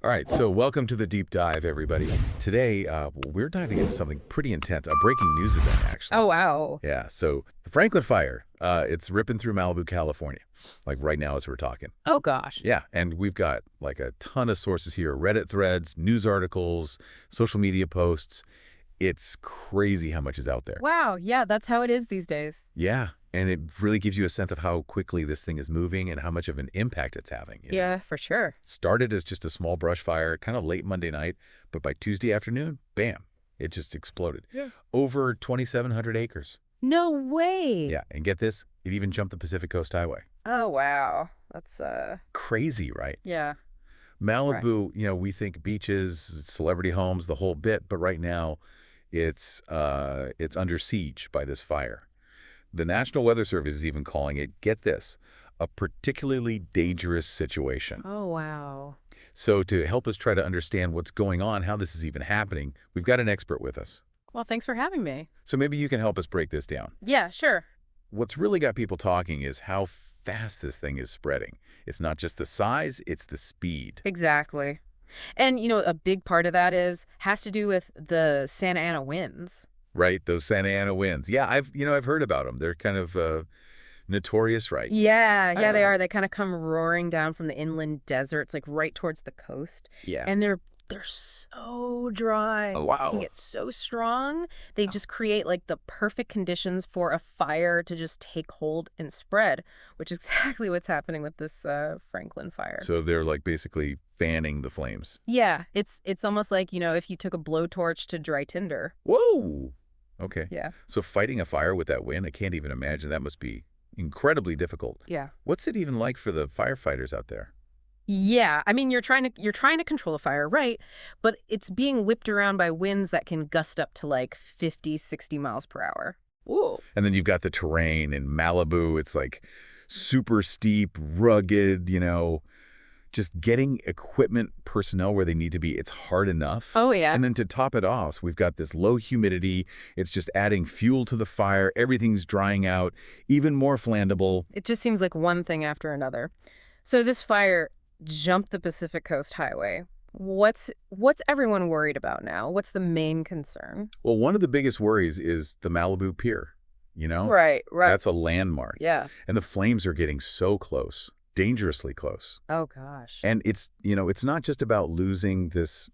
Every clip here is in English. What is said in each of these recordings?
All right, so welcome to the deep dive, everybody. Today, we're diving into something pretty intense, a breaking news event, actually. Oh, wow. Yeah, so the Franklin Fire, it's ripping through Malibu, California, like right now as we're talking. Oh, gosh. Yeah, and we've got like a ton of sources here, Reddit threads, news articles, social media posts. It's crazy how much is out there. Wow. Yeah, that's how it is these days. Yeah, and it really gives you a sense of how quickly this thing is moving and how much of an impact it's having. Yeah, for sure. Started as just a small brush fire, kind of late Monday night, but by Tuesday afternoon, bam, it just exploded. Yeah. Over 2,700 acres. No way. Yeah, and get this, it even jumped the Pacific Coast Highway. Oh, wow. That's, Crazy, right? yeah. Malibu, we think beaches, celebrity homes, the whole bit, but right now it's under siege by this fire. The National Weather Service is even calling it, get this, a particularly dangerous situation. Oh, wow. So to help us try to understand what's going on, how this is even happening, we've got an expert with us. Well, thanks for having me. So maybe you can help us break this down. Yeah, sure. What's really got people talking is how fast this thing is spreading. It's not just the size, it's the speed. Exactly. And, a big part of that has to do with the Santa Ana winds. Right? Those Santa Ana winds. Yeah, I've heard about them. They're kind of notorious, right? Yeah, they are. They kind of come roaring down from the inland deserts, like right towards the coast. Yeah. And they're so dry. Oh, wow. They can get so strong. They just create like the perfect conditions for a fire to just take hold and spread, which is exactly what's happening with this Franklin fire. So they're like basically fanning the flames. Yeah, it's almost like, if you took a blowtorch to dry tinder. Whoa! Okay. Yeah. So fighting a fire with that wind, I can't even imagine. That must be incredibly difficult. Yeah. What's it even like for the firefighters out there? Yeah, I mean, you're trying to control a fire, right? But it's being whipped around by winds that can gust up to like 50, 60 miles per hour. Whoa. And then you've got the terrain in Malibu. It's like super steep, rugged, just getting equipment, personnel where they need to be, it's hard enough. Oh, yeah. And then to top it off, we've got this low humidity. It's just adding fuel to the fire. Everything's drying out, even more flammable. It just seems like one thing after another. So this fire jumped the Pacific Coast Highway. What's everyone worried about now? What's the main concern? Well, one of the biggest worries is the Malibu Pier, Right. That's a landmark. Yeah. And the flames are getting so close, dangerously close. Oh, gosh. And it's not just about losing this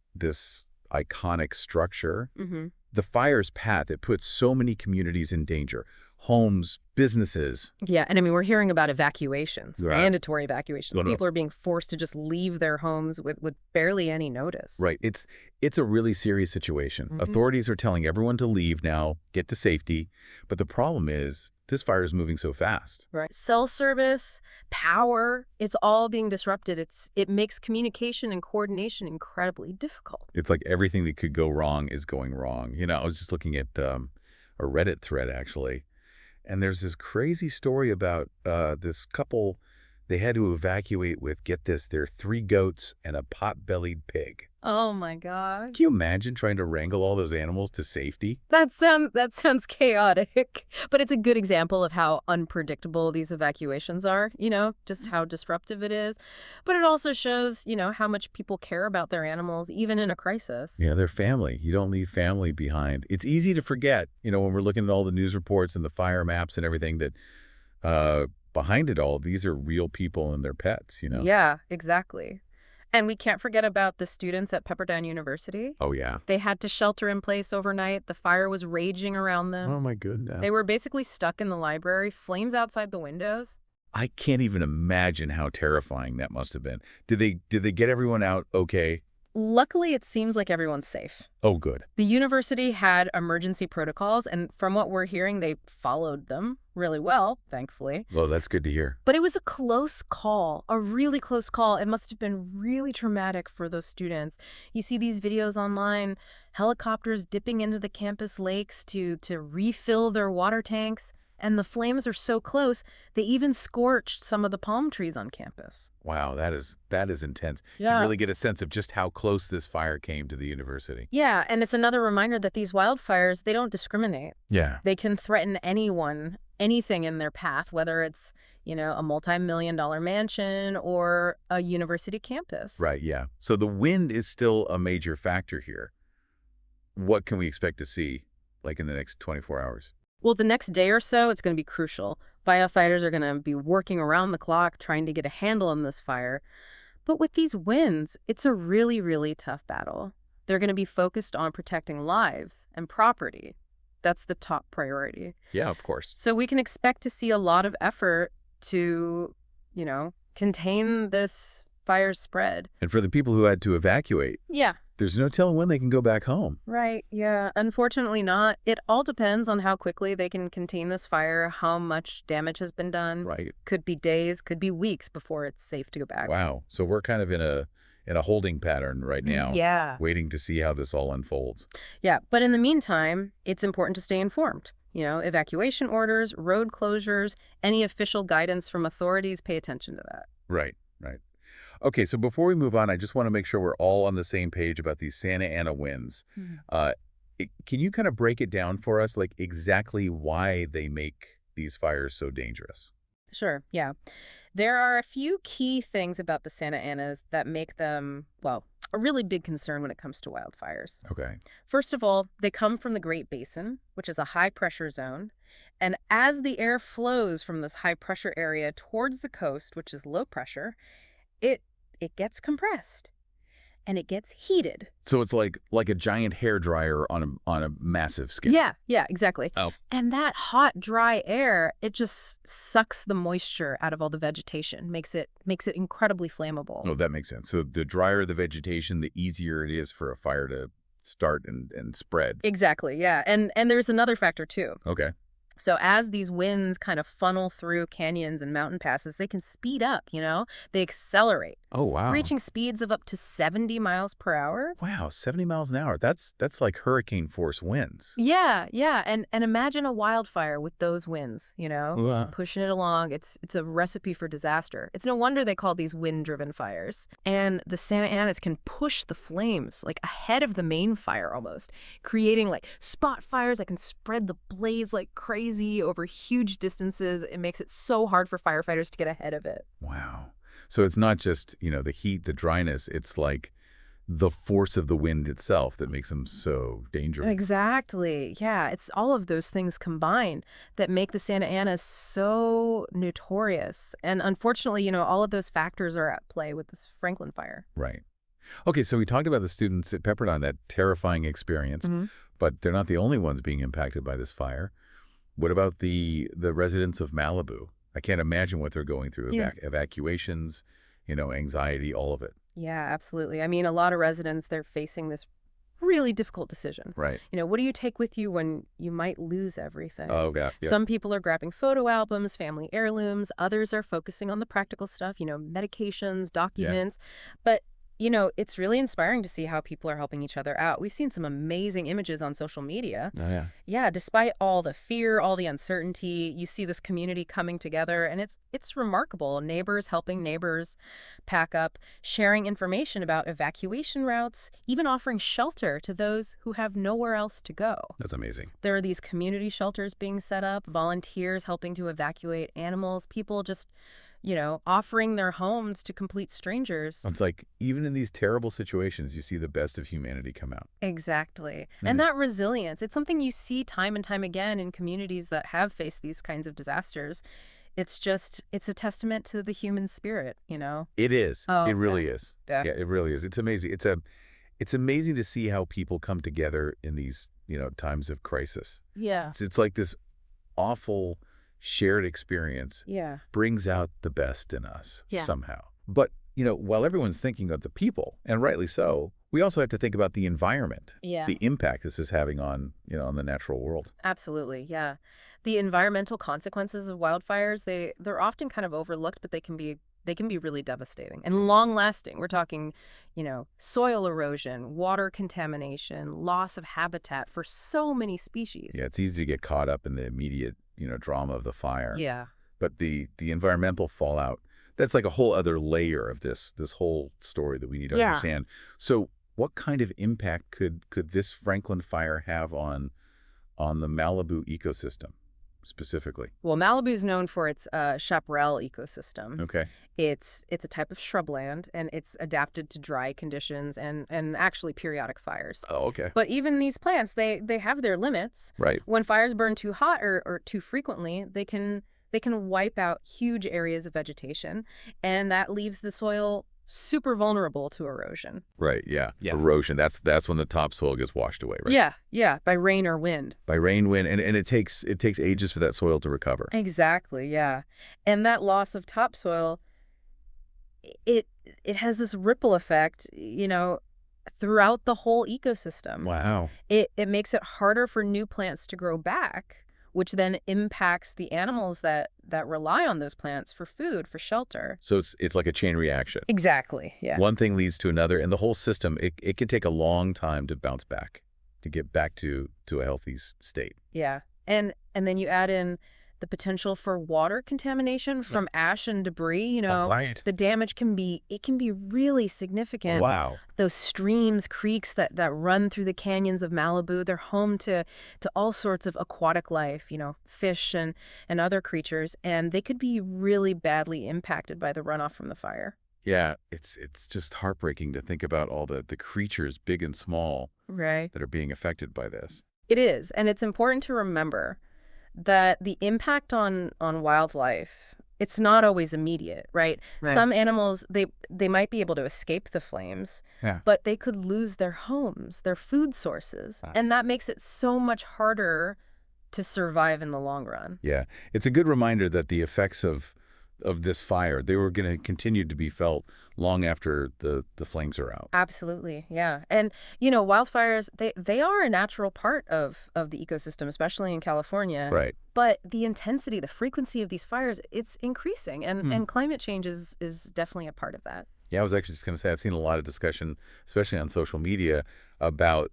iconic structure. Mm-hmm. The fire's path, it puts so many communities in danger. Homes, businesses. Yeah, and I mean, we're hearing about evacuations, Right. mandatory evacuations. No. People are being forced to just leave their homes with barely any notice. Right. It's a really serious situation. Mhm. Authorities are telling everyone to leave now, get to safety. But the problem is this fire is moving so fast. Right. Cell service, power, it's all being disrupted. It makes communication and coordination incredibly difficult. It's like everything that could go wrong is going wrong. I was just looking at a Reddit thread, actually. And there's this crazy story about this couple. They had to evacuate with, get this, their 3 goats and a pot-bellied pig. Oh my gosh. Can you imagine trying to wrangle all those animals to safety? That sounds chaotic, but it's a good example of how unpredictable these evacuations are, just how disruptive it is. But it also shows, how much people care about their animals, even in a crisis. Yeah, they're family. You don't leave family behind. It's easy to forget, when we're looking at all the news reports and the fire maps and everything that behind it all, these are real people and their pets, Yeah, exactly. And we can't forget about the students at Pepperdine University. Oh, yeah. They had to shelter in place overnight. The fire was raging around them. Oh, my goodness. They were basically stuck in the library, flames outside the windows. I can't even imagine how terrifying that must have been. Did they get everyone out okay? Luckily, it seems like everyone's safe. Oh, good. The university had emergency protocols, and from what we're hearing, they followed them really well, thankfully. Well, that's good to hear. But it was a close call, a really close call. It must have been really traumatic for those students. You see these videos online, helicopters dipping into the campus lakes to refill their water tanks. And the flames are so close, they even scorched some of the palm trees on campus. Wow, that is intense. Yeah. You really get a sense of just how close this fire came to the university. Yeah, and it's another reminder that these wildfires, they don't discriminate. Yeah. They can threaten anyone anything in their path, whether it's, a multi-million-dollar mansion or a university campus. Right, yeah. So the wind is still a major factor here. What can we expect to see, like, in the next 24 hours? Well, the next day or so, it's going to be crucial. Firefighters are going to be working around the clock trying to get a handle on this fire. But with these winds, it's a really, really tough battle. They're going to be focused on protecting lives and property. That's the top priority. Yeah, of course. So we can expect to see a lot of effort to, contain this fire's spread. And for the people who had to evacuate, Yeah. there's no telling when they can go back home. Right, yeah. Unfortunately not. It all depends on how quickly they can contain this fire, how much damage has been done. Right. Could be days, could be weeks before it's safe to go back. Wow. So we're kind of in a holding pattern right now. Yeah. Waiting to see how this all unfolds. Yeah, but in the meantime, it's important to stay informed. Evacuation orders, road closures, any official guidance from authorities, pay attention to that. Right, right. Okay, so before we move on, I just want to make sure we're all on the same page about these Santa Ana winds. Mhm. Can you kind of break it down for us, like exactly why they make these fires so dangerous? Sure, yeah. There are a few key things about the Santa Anas that make them, well, a really big concern when it comes to wildfires. Okay. First of all, they come from the Great Basin, which is a high-pressure zone. And as the air flows from this high-pressure area towards the coast, which is low pressure, it gets compressed and it gets heated. So it's like a giant hairdryer on a massive scale. Yeah, exactly. Oh. And that hot, dry air, it just sucks the moisture out of all the vegetation, makes it incredibly flammable. Oh, that makes sense. So the drier the vegetation, the easier it is for a fire to start and spread. Exactly, yeah. And there's another factor too. Okay. So as these winds kind of funnel through canyons and mountain passes, they can speed up, They accelerate, Oh, wow. reaching speeds of up to 70 miles per hour. Wow, 70 miles an hour. That's like hurricane force winds. Yeah. And imagine a wildfire with those winds, Wow. pushing it along. It's a recipe for disaster. It's no wonder they call these wind-driven fires. And the Santa Anas can push the flames like ahead of the main fire almost, creating like spot fires that can spread the blaze like crazy over huge distances. It makes it so hard for firefighters to get ahead of it. Wow. So it's not just, the heat, the dryness. It's like the force of the wind itself that makes them so dangerous. Exactly. Yeah, it's all of those things combined that make the Santa Ana so notorious. And unfortunately, all of those factors are at play with this Franklin fire. Right. Okay, so we talked about the students at Pepperdine, that terrifying experience, but they're not the only ones being impacted by this fire. What about the residents of Malibu? I can't imagine what they're going through. Yeah. Evacuations, anxiety, all of it. Yeah, absolutely. I mean, a lot of residents, they're facing this really difficult decision. Right. What do you take with you when you might lose everything? Oh, yeah. Some people are grabbing photo albums, family heirlooms. Others are focusing on the practical stuff, medications, documents. But it's really inspiring to see how people are helping each other out. We've seen some amazing images on social media. Oh, yeah. Yeah, despite all the fear, all the uncertainty, you see this community coming together, and it's remarkable. Neighbors helping neighbors pack up, sharing information about evacuation routes, even offering shelter to those who have nowhere else to go. That's amazing. There are these community shelters being set up, volunteers helping to evacuate animals, people just offering their homes to complete strangers. It's like, even in these terrible situations, you see the best of humanity come out. Exactly. Mhm. And that resilience, it's something you see time and time again in communities that have faced these kinds of disasters. It's a testament to the human spirit, It is. Oh, It really is. Yeah. Yeah, it really is. It's amazing. It's amazing to see how people come together in these, times of crisis. Yeah. It's like this awful shared experience Yeah. brings out the best in us Yeah. somehow. But, while everyone's thinking of the people, and rightly so, we also have to think about the environment, Yeah. the impact this is having on, on the natural world. Absolutely. Yeah. The environmental consequences of wildfires, they're often kind of overlooked, but they can be really devastating and long lasting. We're talking, soil erosion, water contamination, loss of habitat for so many species. Yeah, it's easy to get caught up in the immediate, drama of the fire. Yeah. But the environmental fallout, that's like a whole other layer of this whole story that we need to Yeah. understand. So what kind of impact could this Franklin fire have on the Malibu ecosystem? specifically? Well, Malibu's known for its chaparral ecosystem. Okay. It's a type of shrubland, and it's adapted to dry conditions and actually periodic fires. Oh, okay. But even these plants, they have their limits. Right. When fires burn too hot or too frequently, they can wipe out huge areas of vegetation, and that leaves the soil super vulnerable to erosion. Right, yeah. Yeah. Erosion, that's when the topsoil gets washed away, right? Yeah, by rain or wind. By rain, wind, and it takes ages for that soil to recover. Exactly, yeah. And that loss of topsoil, it has this ripple effect, throughout the whole ecosystem. Wow. It makes it harder for new plants to grow back, which then impacts the animals that rely on those plants for food, for shelter. So it's like a chain reaction. Exactly, yeah. One thing leads to another, and the whole system, it can take a long time to bounce back, to get back to a healthy state. Yeah. And then you add in the potential for water contamination from ash and debris, Right. the damage can be really significant. Wow. Those streams, creeks that run through the canyons of Malibu, they're home to all sorts of aquatic life, fish and other creatures, and they could be really badly impacted by the runoff from the fire. Yeah, it's just heartbreaking to think about all the creatures, big and small, Right. that are being affected by this. It is, and it's important to remember that the impact on wildlife, it's not always immediate, right? Right. Some animals, they might be able to escape the flames, Yeah. but they could lose their homes, their food sources, and that makes it so much harder to survive in the long run. Yeah, it's a good reminder that the effects of this fire, they were going to continue to be felt long after the flames are out. Absolutely, yeah. And, wildfires, they are a natural part of the ecosystem, especially in California. Right. But the intensity, the frequency of these fires, it's increasing, and climate change is definitely a part of that. Yeah, I was actually just going to say, I've seen a lot of discussion, especially on social media, about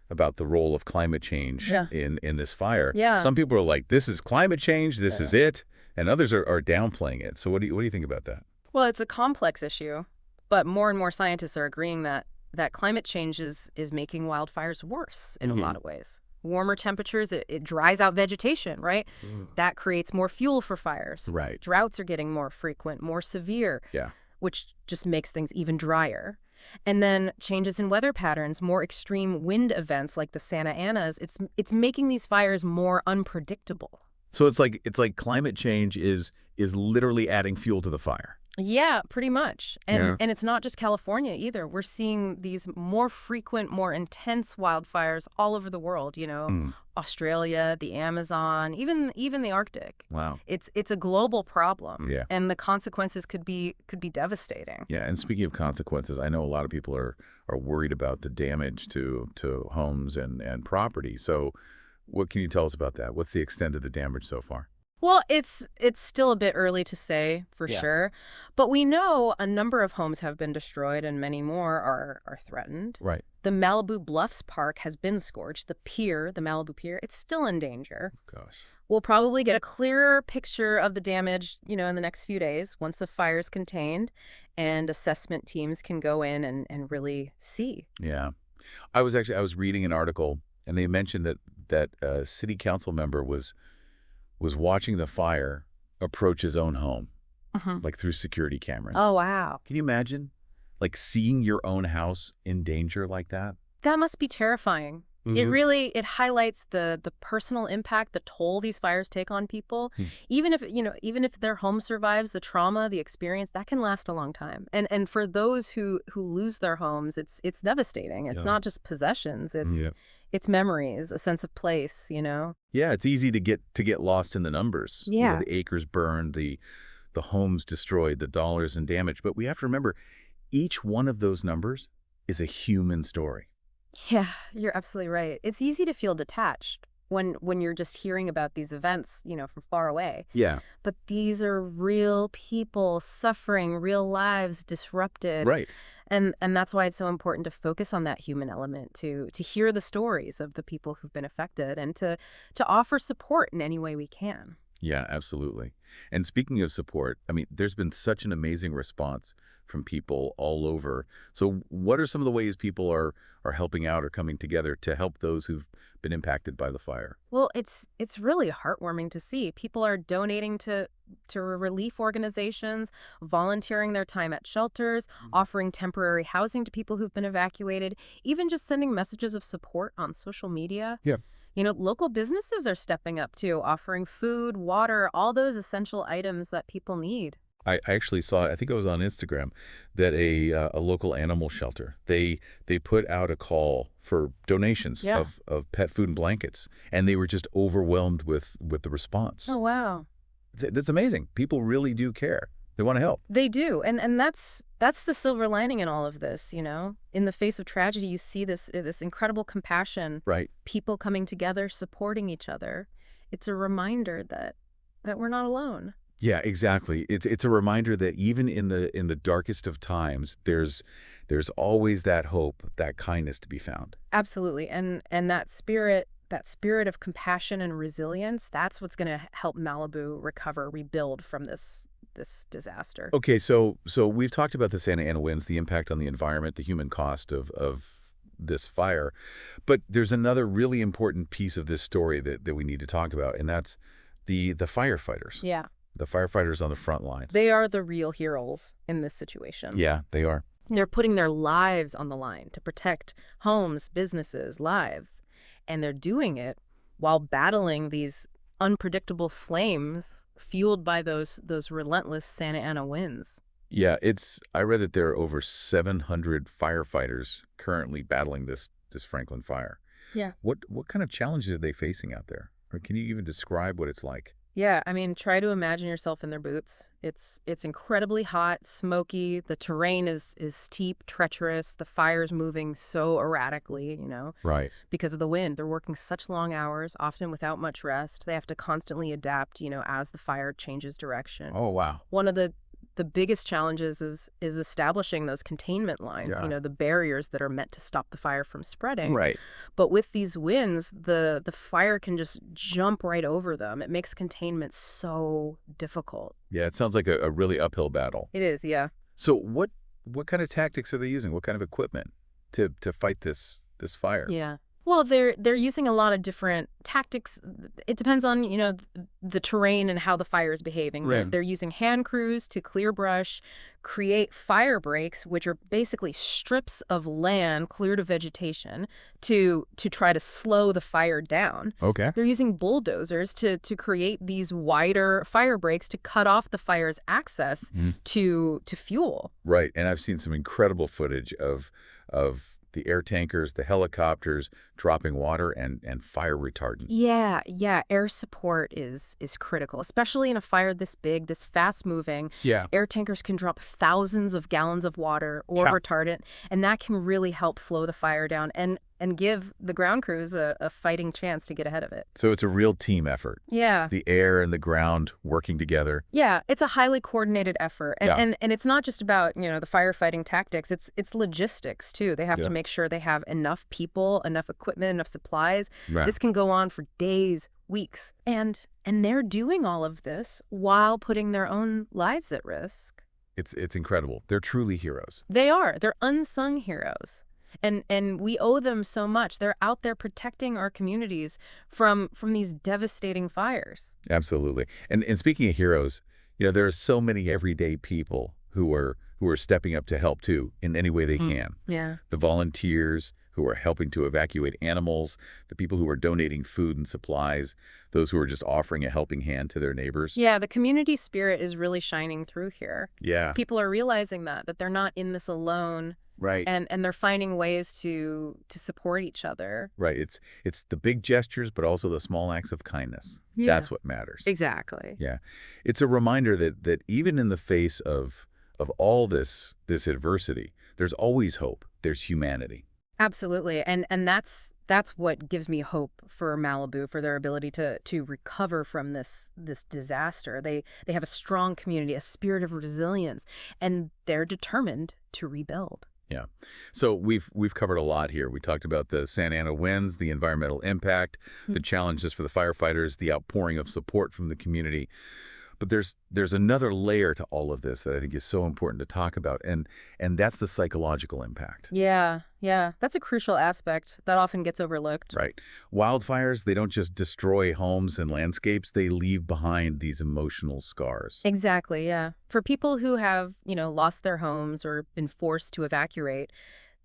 the role of climate change Yeah. in this fire. Yeah. Some people are like, this is climate change, this is it, and others are downplaying it. So what do you think about that? Well, it's a complex issue, but more and more scientists are agreeing that climate change is making wildfires worse in a lot of ways. Warmer temperatures, it dries out vegetation, right? That creates more fuel for fires. Right. Droughts are getting more frequent, more severe, Yeah. which just makes things even drier. And then changes in weather patterns, more extreme wind events like the Santa Anas, it's making these fires more unpredictable. So it's like climate change is literally adding fuel to the fire. Yeah, pretty much. And Yeah. and it's not just California either. We're seeing these more frequent, more intense wildfires all over the world, Australia, the Amazon, even the Arctic. Wow. It's a global problem. Yeah. And the consequences could be devastating. Yeah, and speaking of consequences, I know a lot of people are worried about the damage to homes and property. So what can you tell us about that? What's the extent of the damage so far? Well, it's still a bit early to say for sure, but we know a number of homes have been destroyed and many more are threatened. Right. The Malibu Bluffs Park has been scorched. The Malibu Pier, it's still in danger. Gosh. We'll probably get a clearer picture of the damage, in the next few days once the fire's contained and assessment teams can go in and really see. Yeah. I was reading an article, and they mentioned that a city council member was watching the fire approach his own home, like through security cameras. Oh, wow. Can you imagine? Like seeing your own house in danger like that? That must be terrifying. It highlights the personal impact, the toll these fires take on people. Even if their home survives the trauma, the experience, that can last a long time. And for those who lose their homes, it's devastating. It's not just possessions. It's memories, a sense of place, Yeah, it's easy to get lost in the numbers. Yeah. The acres burned, the homes destroyed, the dollars in damage. But we have to remember, each one of those numbers is a human story. Yeah, you're absolutely right. It's easy to feel detached when you're just hearing about these events, from far away. Yeah. But these are real people suffering, real lives disrupted. Right. And that's why it's so important to focus on that human element, to hear the stories of the people who've been affected and to offer support in any way we can. Yeah, absolutely. And speaking of support, I mean, there's been such an amazing response from people all over. So what are some of the ways people are helping out or coming together to help those who've been impacted by the fire? Well, it's really heartwarming to see. People are donating to relief organizations, volunteering their time at shelters, offering temporary housing to people who've been evacuated, even just sending messages of support on social media. Yeah. Local businesses are stepping up too, offering food, water, all those essential items that people need. I actually saw, I think it was on Instagram, that a local animal shelter, they put out a call for donations Yeah. of pet food and blankets, and they were just overwhelmed with the Oh, response. wow. That's amazing. People really do care. They want to help. They do. And that's the silver lining in all of this. In the face of tragedy, you see this incredible compassion, Right. people coming together, supporting each other. It's a reminder that we're not alone. Yeah, exactly. It's a reminder that even in the darkest of times, there's always that hope, that kindness to be found. Absolutely. And that spirit of compassion and resilience, that's what's going to help Malibu recover, rebuild from this disaster. Okay, so we've talked about the Santa Ana winds, the impact on the environment, the human cost of this fire, but there's another really important piece of this story that we need to talk about, and that's the firefighters, Yeah. the firefighters on the front lines. They are the real heroes in this situation. Yeah, they are. They're putting their lives on the line to protect homes, businesses, lives. And they're doing it while battling these unpredictable flames fueled by those relentless Santa Ana winds. Yeah, I read that there are over 700 firefighters currently battling this Franklin fire. Yeah. What kind of challenges are they facing out there? Or can you even describe what it's like? Yeah, I mean, try to imagine yourself in their boots. It's incredibly hot, smoky. The terrain is steep, treacherous. The fire's moving so erratically, Right. because of the wind. They're working such long hours, often without much rest. They have to constantly adapt, as the fire changes direction. Oh, wow. One of the biggest challenges is establishing those containment lines, Yeah. the barriers that are meant to stop the fire from spreading. Right. But with these winds, the fire can just jump right over them. It makes containment so difficult. Yeah, it sounds like a really uphill battle. It is, yeah. So what kind of tactics are they using? What kind of equipment to fight this fire? Yeah. Well, they're using a lot of different tactics. It depends on, the terrain and how the fire is behaving. They're, Right. they're using hand crews to clear brush, create fire breaks, which are basically strips of land cleared of vegetation to try to slow the fire down. Okay. They're using bulldozers to create these wider fire breaks to cut off the fire's access Mhm. to fuel. Right. And I've seen some incredible footage of the air tankers, the helicopters dropping water and fire retardant. Yeah, yeah. Air support is critical, especially in a fire this big, this fast moving. Yeah. Air tankers can drop thousands of gallons of water or Chop. retardant, and that can really help slow the fire down and give the ground crews a fighting chance to get ahead of it. So it's a real team effort. Yeah. The air and the ground working together. Yeah, it's a highly coordinated effort. And Yeah. and it's not just about, the firefighting tactics. It's logistics too. They have Yeah. to make sure they have enough people, enough equipment, enough supplies. Right. This can go on for days, weeks. And they're doing all of this while putting their own lives at risk. It's incredible. They're truly heroes. They are. They're unsung heroes. And we owe them so much. They're out there protecting our communities from these devastating fires. Absolutely. And speaking of heroes, there are so many everyday people who are stepping up to help too in any way they can. Yeah. The volunteers who are helping to evacuate animals, the people who are donating food and supplies, those who are just offering a helping hand to their neighbors. Yeah, the community spirit is really shining through here. Yeah. People are realizing that they're not in this alone, Right. and they're finding ways to support each other. Right. It's the big gestures, but also the small acts of kindness. Yeah. That's what matters. Exactly. Yeah. It's a reminder that even in the face of all this adversity, there's always hope. There's humanity. Absolutely. And that's what gives me hope for Malibu, for their ability to recover from this disaster. They have a strong community, a spirit of resilience, and they're determined to rebuild. Yeah. So we've covered a lot here. We talked about the Santa Ana winds, the environmental impact, the challenges for the firefighters, the outpouring of support from the community. But there's another layer to all of this that I think is so important to talk about, and that's the psychological impact. Yeah, yeah. That's a crucial aspect that often gets overlooked. Right. Wildfires, they don't just destroy homes and landscapes, they leave behind these emotional scars. Exactly, yeah. For people who have, lost their homes or been forced to evacuate,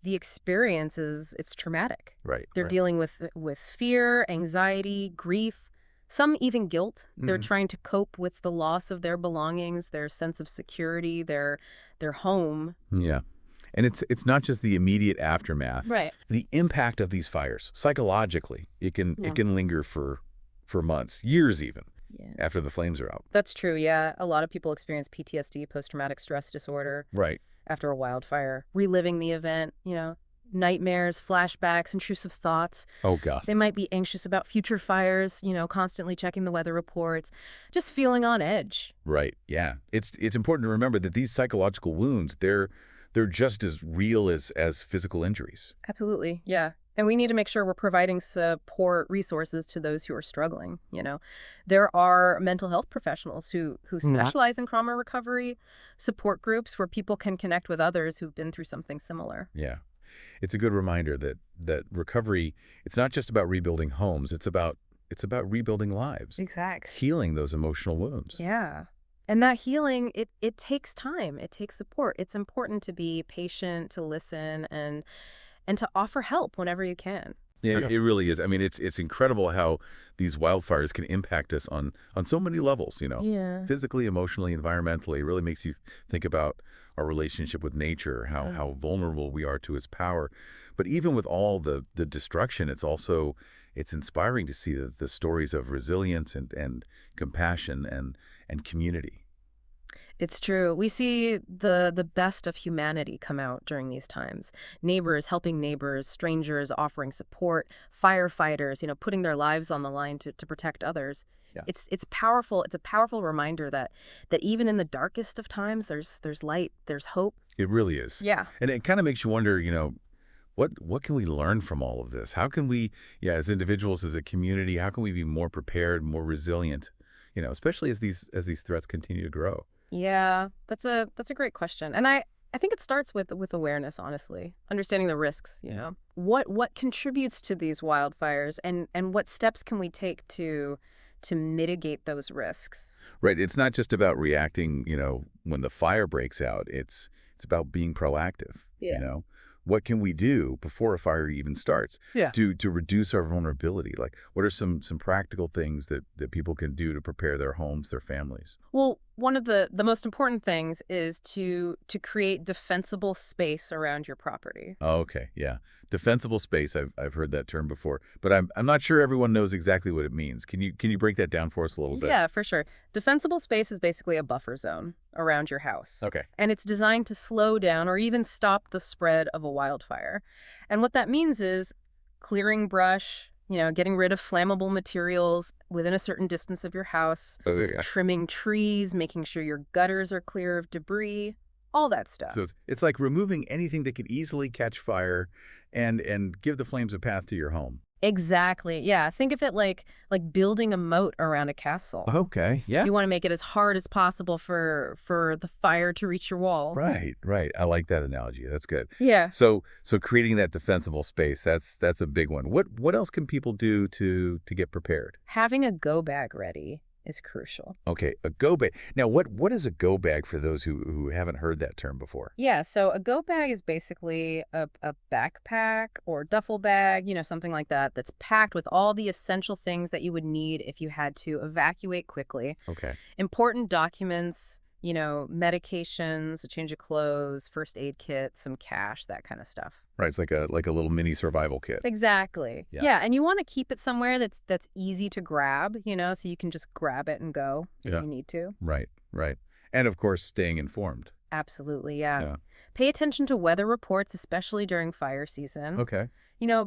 the experience it's traumatic. Right. They're Right. dealing with fear, anxiety, grief, some even guilt. They're Mhm. trying to cope with the loss of their belongings, their sense of security, their home. Yeah. And it's not just the immediate aftermath. Right. The impact of these fires, psychologically, it can Yeah. it can linger for months, years even, Yeah. after the flames are out. That's true, yeah. A lot of people experience PTSD, post-traumatic stress disorder, Right. after a wildfire, reliving the event, nightmares, flashbacks, intrusive thoughts. Oh God. They might be anxious about future fires, constantly checking the weather reports, just feeling on edge. Right. Yeah. It's important to remember that these psychological wounds, they're just as real as physical injuries. Absolutely, yeah. And we need to make sure we're providing support resources to those who are struggling. There are mental health professionals who specialize in trauma recovery, support groups where people can connect with others who've been through something similar. Yeah. It's a good reminder that recovery, it's not just about rebuilding homes, it's about rebuilding lives, Exactly. healing those emotional wounds. Yeah. And that healing, it takes time. It takes support. It's important to be patient, to listen, and to offer help whenever you can. Yeah, it really is. I mean, it's incredible how these wildfires can impact us on so many levels. Yeah. Physically, emotionally, environmentally. It really makes you think about our relationship with nature, how vulnerable we are to its power. But even with all the destruction, it's inspiring to see the stories of resilience and compassion and community. It's true. We see the best of humanity come out during these times. Neighbors helping neighbors, strangers offering support, firefighters, putting their lives on the line to protect others. Yeah. It's powerful. It's a powerful reminder that even in the darkest of times, there's light, there's hope. It really is. Yeah. And it kind of makes you wonder, what can we learn from all of this? How can we, as individuals, as a community, how can we be more prepared, more resilient, especially as these threats continue to grow? Yeah, that's a great question. And I think it starts with awareness, honestly. Understanding the risks. What contributes to these wildfires and what steps can we take to mitigate those risks? Right. It's not just about reacting, when the fire breaks out. It's about being proactive. Yeah. What can we do before a fire even starts Yeah. to reduce our vulnerability? Like, what are some practical things that people can do to prepare their homes, their families? Well, one of the most important things is to create defensible space around your property. Oh, okay. Yeah. Defensible space. I've heard that term before, but I'm not sure everyone knows exactly what it means. Can you break that down for us a little bit? Yeah, for sure. Defensible space is basically a buffer zone around your house. Okay. And it's designed to slow down or even stop the spread of a wildfire. And what that means is clearing brush, getting rid of flammable materials within a certain distance of your house, Okay. trimming trees, making sure your gutters are clear of debris, all that stuff. So it's like removing anything that could easily catch fire and give the flames a path to your home. Exactly. Yeah. Think of it like building a moat around a castle. Okay. Yeah. You want to make it as hard as possible for the fire to reach your walls. Right, right. I like that analogy. That's good. Yeah. So creating that defensible space, that's a big one. What else can people do to get prepared? Having a go bag ready is crucial. Okay, a go bag. Now, what is a go bag for those who haven't heard that term before? Yeah, so a go bag is basically a backpack or duffel bag, something like that, that's packed with all the essential things that you would need if you had to evacuate quickly. Okay. Important documents, medications, a change of clothes, first aid kit, some cash, that kind of stuff. Right, it's like a little mini survival kit. Exactly. Yeah. Yeah, and you want to keep it somewhere that's easy to grab, so you can just grab it and go if Yeah. you need to. Right, right. And of course, staying informed. Absolutely, yeah. Yeah. Pay attention to weather reports, especially during fire season. Okay.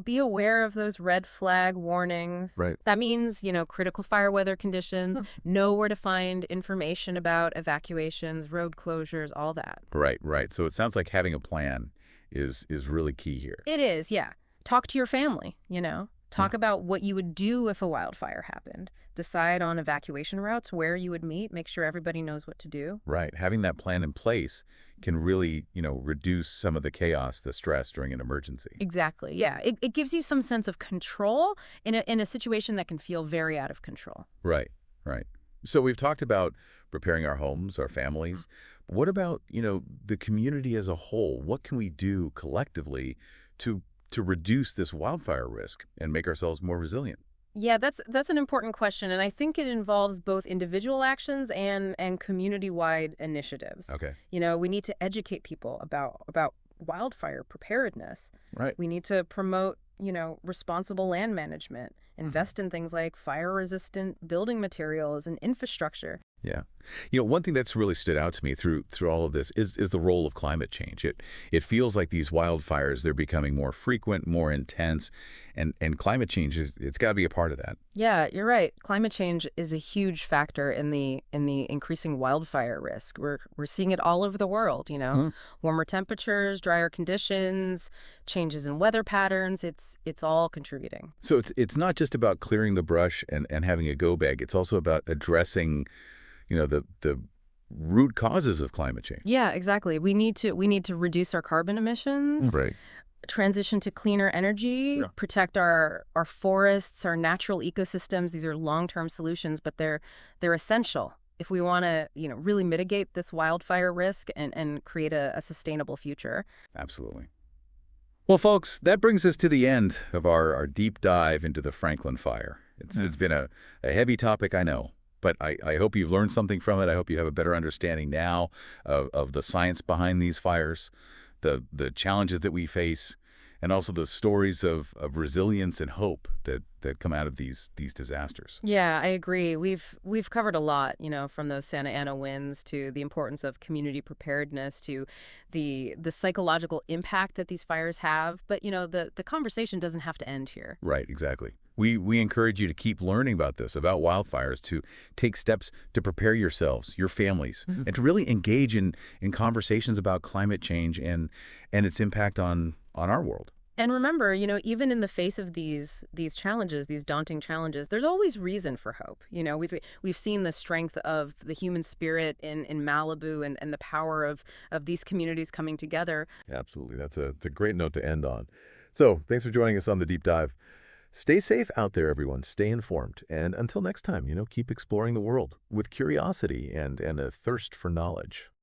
Be aware of those red flag warnings. Right. That means, critical fire weather conditions, know where to find information about evacuations, road closures, all that. Right, right. So it sounds like having a plan is really key here. It is, yeah. Talk to your family, you know. Yeah. Talk about what you would do if a wildfire happened. Decide on evacuation routes, where you would meet, make sure everybody knows what to do. Right. Having that plan in place can really, reduce some of the chaos, the stress during an emergency. Exactly, yeah. It gives you some sense of control in a situation that can feel very out of control. Right. Right. So we've talked about preparing our homes, our families. What about, the community as a whole? What can we do collectively to reduce this wildfire risk and make ourselves more resilient? Yeah, that's an important question, and I think it involves both individual actions and community-wide initiatives. Okay. You know, we need to educate people about wildfire preparedness. Right. We need to promote, responsible land management, invest in things like fire-resistant building materials and infrastructure. Yeah. One thing that's really stood out to me through all of this is the role of climate change. It feels like these wildfires, they're becoming more frequent, more intense, and climate change it's got to be a part of that. Yeah, you're right. Climate change is a huge factor in the increasing wildfire risk. We're seeing it all over the world, Hmm. Warmer temperatures, drier conditions, changes in weather patterns, it's all contributing. So it's not just about clearing the brush and having a go bag. It's also about addressing, the root causes of climate change. Yeah, exactly. We need to reduce our carbon emissions, Right. transition to cleaner energy, Yeah. protect our forests, our natural ecosystems. These are long-term solutions, but they're essential if we want to, really mitigate this wildfire risk and create a sustainable future. Absolutely. Well, folks, that brings us to the end of our deep dive into the Franklin Fire. It's been a heavy topic, I know, but I hope you've learned something from it. I hope you have a better understanding now of the science behind these fires, the challenges that we face, and also the stories of resilience and hope that come out of these disasters. Yeah, I agree. We've covered a lot, from those Santa Ana winds to the importance of community preparedness to the psychological impact that these fires have. But, the conversation doesn't have to end here. Right, exactly. We encourage you to keep learning about this, about wildfires, to take steps to prepare yourselves, your families, Mhm. and to really engage in conversations about climate change and its impact on our world. And remember, even in the face of these challenges, these daunting challenges, there's always reason for hope. We've seen the strength of the human spirit in Malibu and the power of these communities coming together. Absolutely. It's a great note to end on. So thanks for joining us on the deep dive. Stay safe out there, everyone. Stay informed. And until next time, keep exploring the world with curiosity and a thirst for knowledge.